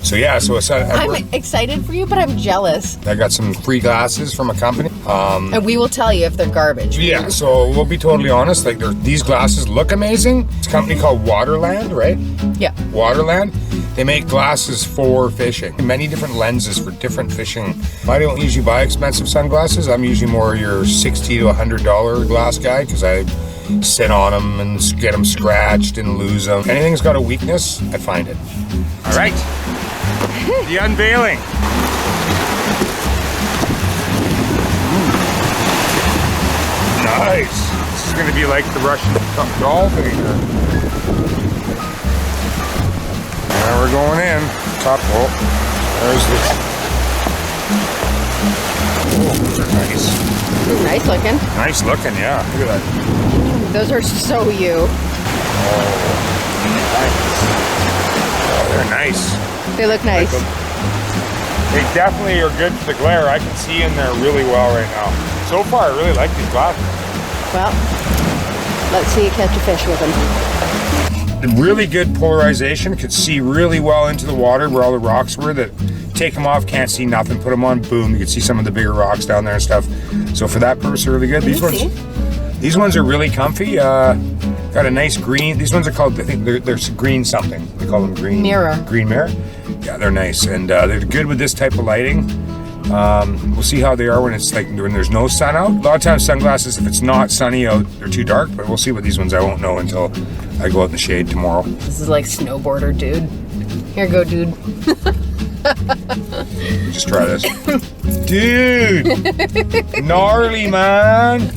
So yeah, so it's I'm excited for you, but I'm jealous. I got some free glasses from a company. And we will tell you if they're garbage. Yeah, so we'll be totally honest. Like, these glasses look amazing. It's a company called Waterland, right? Yeah. Waterland. They make glasses for fishing. Many different lenses for different fishing. I don't usually buy expensive sunglasses. I'm usually more your $60 to $100 glass guy because I sit on them and get them scratched and lose them. Anything's got a weakness, I find it. All right, the unveiling. Nice. This is going to be like the Russian dolphin here. Now we're going in. Top hole. There's the... Oh, nice. Nice looking. Nice looking, yeah. Look at that. Those are so you. Oh, they're nice. They look nice. They definitely are good for the glare. I can see in there really well right now. So far, I really like these glasses. Well, let's see you catch a fish with them. Really good polarization. Could see really well into the water where all the rocks were. That take them off, can't see nothing. Put them on, boom. You can see some of the bigger rocks down there and stuff. So for that purpose, they're really good. These ones are really comfy. Got a nice green. These ones are called, I think they're green something. They call them green mirror. Green mirror. Yeah, they're nice, and they're good with this type of lighting. We'll see how they are when it's like when there's no sun out. A lot of times sunglasses, if it's not sunny out, they're too dark. But we'll see with these ones. I won't know until I go out in the shade tomorrow. This is like snowboarder, dude. Here, go, dude. Just try this, dude. Gnarly, man.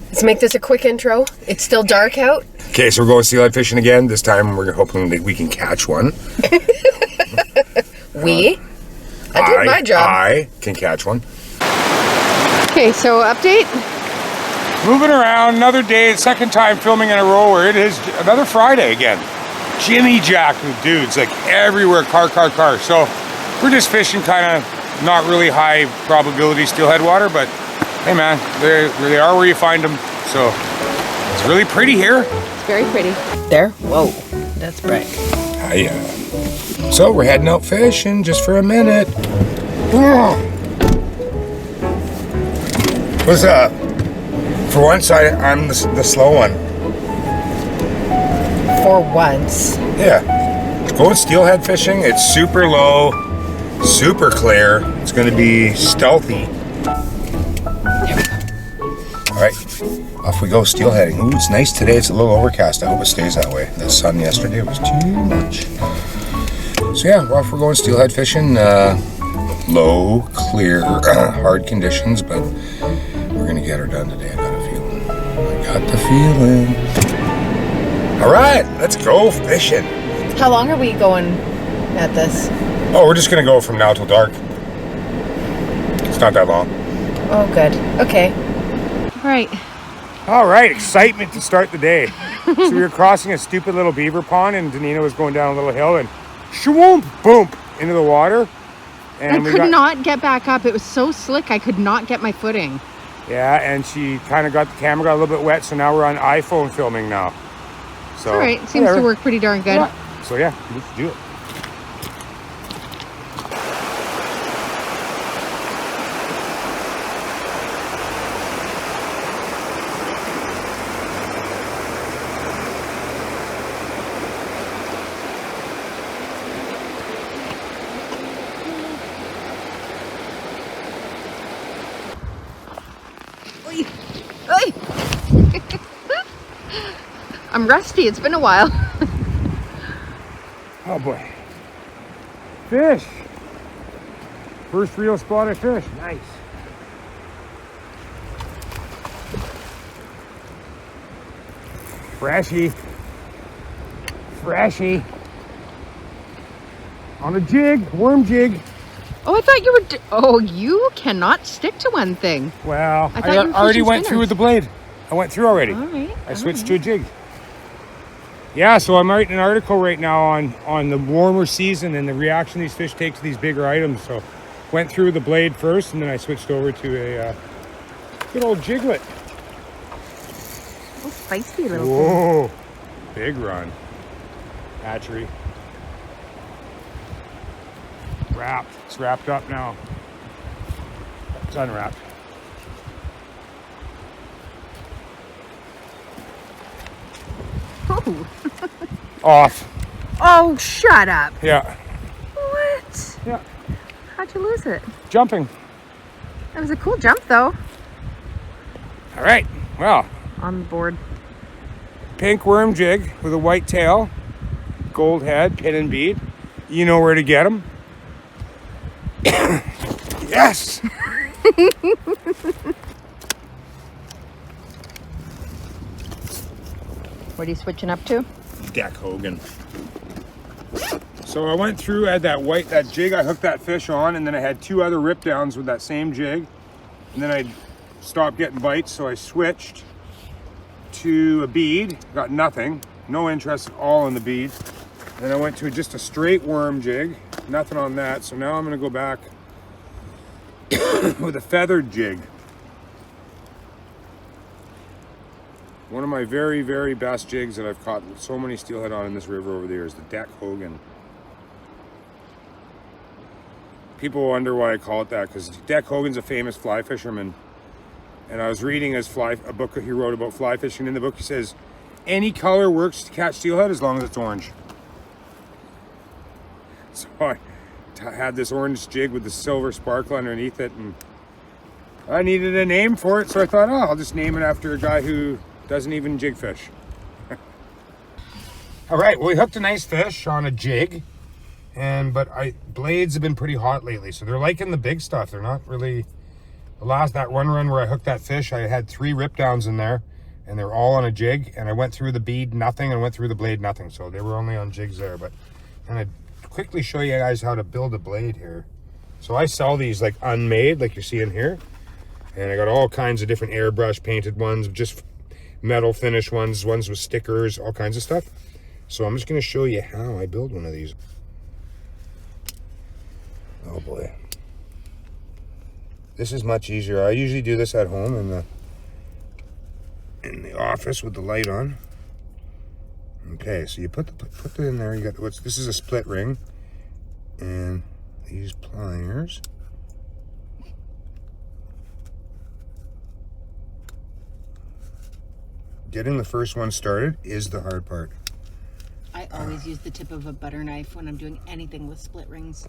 Let's make this a quick intro. It's still dark out. Okay, so we're going steelhead fishing again. This time we're hoping that we can catch one. I did my job. I can catch one. Okay, so update. Moving around, another day, second time filming in a row where it is another Friday again. Jimmy Jack with dudes, like everywhere, car. So we're just fishing kind of not really high probability steelhead water, but hey man, they are where you find them. So it's really pretty here. It's very pretty. There? Whoa, that's bright. Yeah. So we're heading out fishing just for a minute. What's up? For once, I'm the slow one. For once. Yeah. Going steelhead fishing. It's super low, super clear. It's going to be stealthy. All right, off we go steelheading. Ooh, it's nice today. It's a little overcast. I hope it stays that way. The sun yesterday was too much. So yeah, off we're going steelhead fishing. Low, clear, hard conditions, but we're gonna get her done today. I got the feeling. All right, let's go fishing. How long are we going at this? Oh, we're just gonna go from now till dark. It's not that long. Oh, good. Okay. All right, excitement to start the day. So we were crossing a stupid little beaver pond, and Danina was going down a little hill, and shwoomp, boom, into the water. And I could not get back up. It was so slick, I could not get my footing. Yeah, and she kind of got the camera got a little bit wet, so now we're on iPhone filming now. So all right, seems to work pretty darn good. Yeah. So yeah, let's do it. I'm rusty, it's been a while. Oh boy. Fish! First real spotted fish. Nice. Freshy. On a jig, worm jig. Oh, I thought you were... Oh, you cannot stick to one thing. Well, I already went through with the blade. I went through already. All right. I switched to a jig. Yeah, so I'm writing an article right now on the warmer season and the reaction these fish take to these bigger items. So Went through the blade first, and then I switched over to a good old jiglet. Oh, feisty little thing. Whoa, big run. Hatchery. Wrapped. It's wrapped up now. It's unwrapped. Oh. Off. Oh, shut up. Yeah. What? Yeah. How'd you lose it? Jumping. That was a cool jump, though. All right. Well, On the board. pink worm jig with a white tail, gold head, pin and bead. You know where to get them. Yes. What are you switching up to? Deck Hogan. So I went through, I had that jig, I hooked that fish on, and then I had 2 other rip downs with that same jig. And then I stopped getting bites, so I switched to a bead, got nothing, no interest at all in the bead. Then I went to just a straight worm jig, nothing on that. So now I'm gonna go back with a feathered jig. One of my very, very best jigs that I've caught so many steelhead on in this river over the years, the Deck Hogan. People wonder why I call it that, because Deck Hogan's a famous fly fisherman. And I was reading a book he wrote about fly fishing. In the book he says, any color works to catch steelhead as long as it's orange. So I had this orange jig with the silver sparkle underneath it, and I needed a name for it, so I thought, oh, I'll just name it after a guy who doesn't even jig fish. All right, well, we hooked a nice fish on a jig, but blades have been pretty hot lately, so they're liking the big stuff. They're not really. That one run where I hooked that fish, I had 3 rip downs in there, and they're all on a jig, and I went through the bead, nothing, and went through the blade, nothing. So they were only on jigs there. But I'm gonna quickly show you guys how to build a blade here. So I sell these like unmade, like you're seeing here, and I got all kinds of different airbrush painted ones, just metal finish ones with stickers, all kinds of stuff. So I'm just gonna show you how I build one of these. Oh boy. This is much easier. I usually do this at home in the office with the light on. Okay, so you put it in there. You got this is a split ring, and these pliers. Getting the first one started is the hard part. I always use the tip of a butter knife when I'm doing anything with split rings.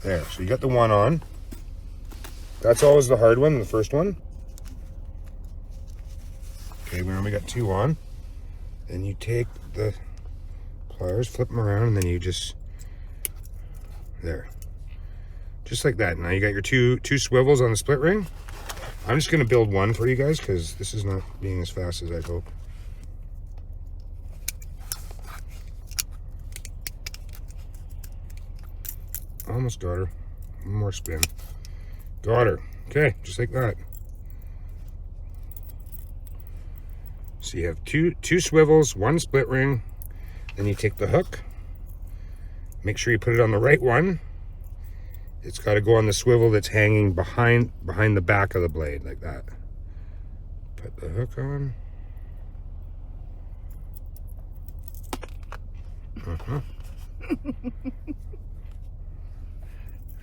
There, so you got the one on. That's always the hard one, the first one. Okay, we only got 2 on. Then you take the pliers, flip them around, and then you just, there. Just like that. Now you got your two swivels on the split ring. I'm just gonna build one for you guys because this is not being as fast as I'd hope. Almost got her. One more spin. Got her. Okay, just like that. So you have two swivels, 1 split ring. Then you take the hook. Make sure you put it on the right one. It's got to go on the swivel that's hanging behind the back of the blade, like that. Put the hook on.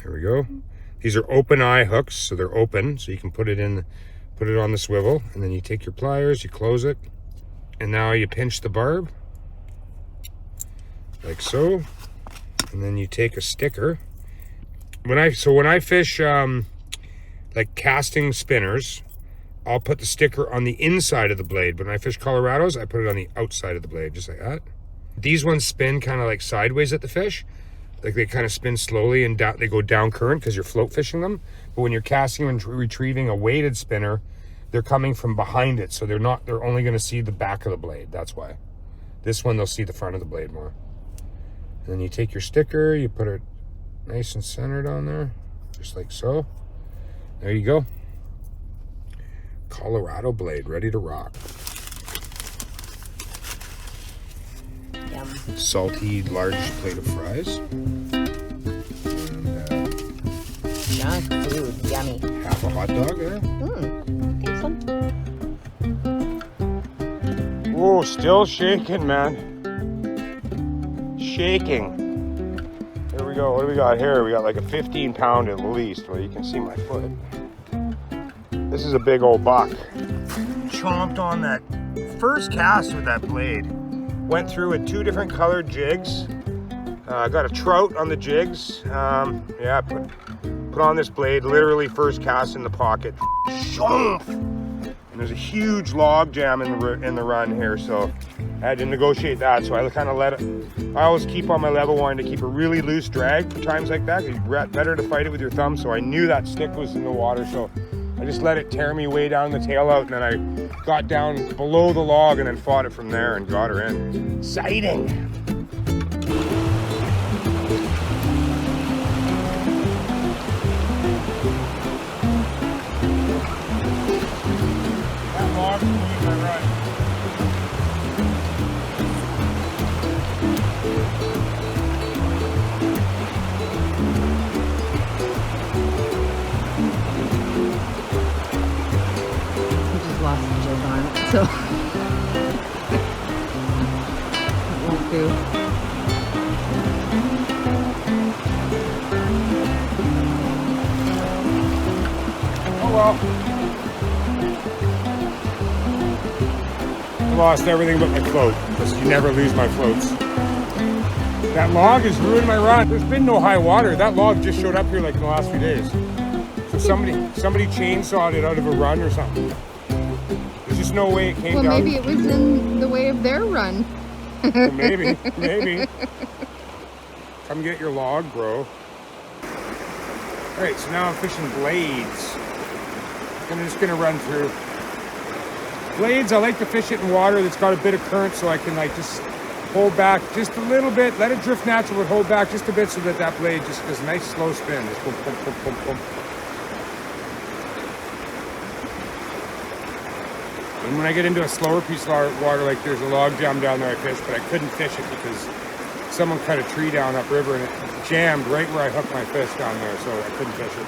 There we go. These are open eye hooks, so they're open, so you can put it on the swivel, and then you take your pliers, you close it, and now you pinch the barb, like so, and then you take a sticker. When I fish like casting spinners, I'll put the sticker on the inside of the blade. But when I fish Colorados, I put it on the outside of the blade, just like that. These ones spin kind of like sideways at the fish. Like they kind of spin slowly and down, they go down current because you're float fishing them. But when you're casting and retrieving a weighted spinner, they're coming from behind it. So they're only going to see the back of the blade. That's why. This one, they'll see the front of the blade more. And then you take your sticker, you put it nice and centered on there, just like so. There you go. Colorado blade, ready to rock. Yeah, salty, large plate of fries. Junk food, yummy. Half a hot dog there. Decent. Oh, still shaking, man. Shaking. Here we go. What do we got here? We got like a 15 pound at least. Well, you can see my foot. This is a big old buck. Chomped on that first cast with that blade. Went through with 2 different colored jigs. Got a trout on the jigs. Yeah, put on this blade, literally first cast in the pocket. Chomp! And there's a huge log jam in the run here, so I had to negotiate that. So I kind of let it. I always keep on my level wanting to keep a really loose drag for times like that. It's better to fight it with your thumb. So I knew that stick was in the water, so I just let it tear me way down the tail out, and then I got down below the log and then fought it from there and got her in. Exciting. Lost the jig on it, so it won't do. Oh well. I lost everything but my float, because you never lose my floats. That log has ruined my run. There's been no high water. That log just showed up here like in the last few days. So somebody chainsawed it out of a run or something. There's just no way it came down. Well, maybe it was in the way of their run. Well, maybe. Come get your log, bro. All right, so now I'm fishing blades. I'm just gonna run through. Blades, I like to fish it in water that's got a bit of current, so I can like just hold back just a little bit, let it drift natural, but hold back just a bit so that blade just does a nice slow spin. Just boom, boom, boom, boom, boom. And when I get into a slower piece of water, like there's a log jam down there I fished, but I couldn't fish it because someone cut a tree down upriver and it jammed right where I hooked my fish down there, so I couldn't fish it.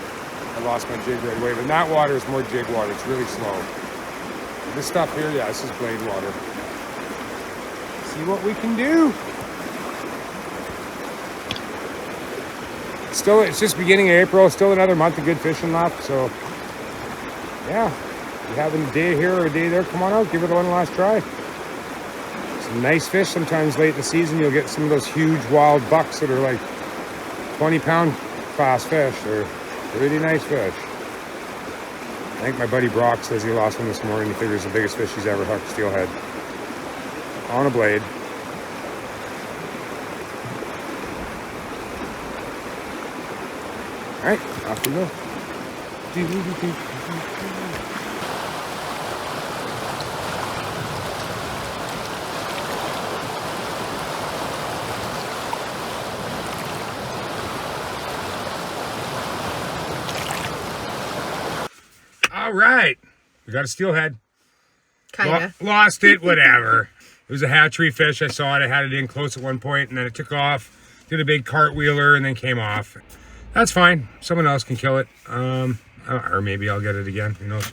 I lost my jig right away. But that water is more jig water. It's really slow. This stuff here, yeah, this is blade water. See what we can do. Still, it's just beginning of April. Still another month of good fishing left. So, yeah. If you have a day here or a day there, come on out. Give it one last try. Some nice fish. Sometimes late in the season, you'll get some of those huge wild bucks that are like 20-pound class fish. They're really nice fish. I think my buddy Brock says he lost one this morning. He figures the biggest fish he's ever hooked, steelhead. On a blade. All right, off we go. All right, we got a steelhead. Kinda. Lost it, whatever. It was a hatchery fish. I saw it. I had it in close at one point, and then it took off. Did a big cartwheeler, and then came off. That's fine. Someone else can kill it. Or maybe I'll get it again. Who knows?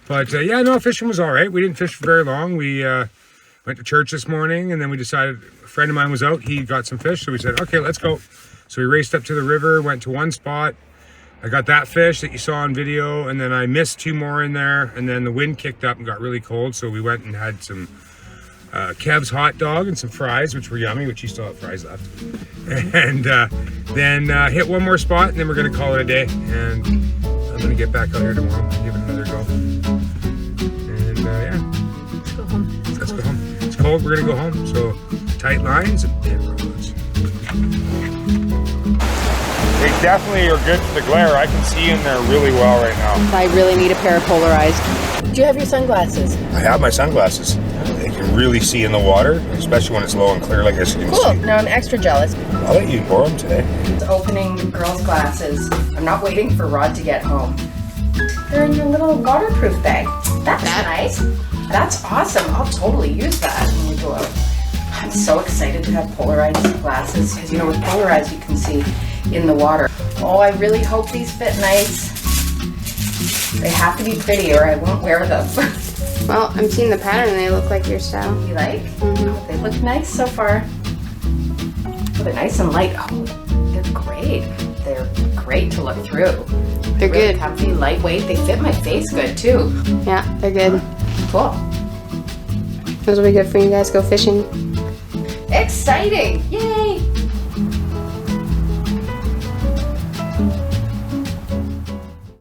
But yeah, no, fishing was all right. We didn't fish for very long. We went to church this morning, and then we decided, a friend of mine was out. He got some fish, so we said, okay, let's go. So we raced up to the river, went to one spot. I got that fish that you saw on video, and then I missed 2 more in there, and then the wind kicked up and got really cold, so we went and had some Kev's hot dog and some fries, which were yummy, which you still have fries left. And then hit one more spot, and then we're gonna call it a day. And I'm gonna get back out here tomorrow and give it another go. And yeah. Let's go home. Let's go home. It's cold, we're gonna go home, so tight lines and rods. They definitely are good for the glare. I can see in there really well right now. I really need a pair of polarized. Do you have your sunglasses? I have my sunglasses. They can really see in the water, especially when it's low and clear like this. You can Cool. see. Now I'm extra jealous. I'll let you borrow them today. It's opening girls' glasses. I'm not waiting for Rod to get home. They're in your little waterproof bag. That's nice. That's awesome. I'll totally use that when we go out. I'm so excited to have polarized glasses because, you know, with polarized you can see in the water. Oh, I really hope these fit nice. They have to be pretty or I won't wear them. Well, I'm seeing the pattern and they look like your style. You like? Oh, they look nice so far. Oh, they're nice and light. Oh, they're great. They're great to look through. They're Really good. comfy, lightweight. They fit my face good too. Yeah, they're good. Cool. Those will be good for you guys to go fishing. Exciting! Yay!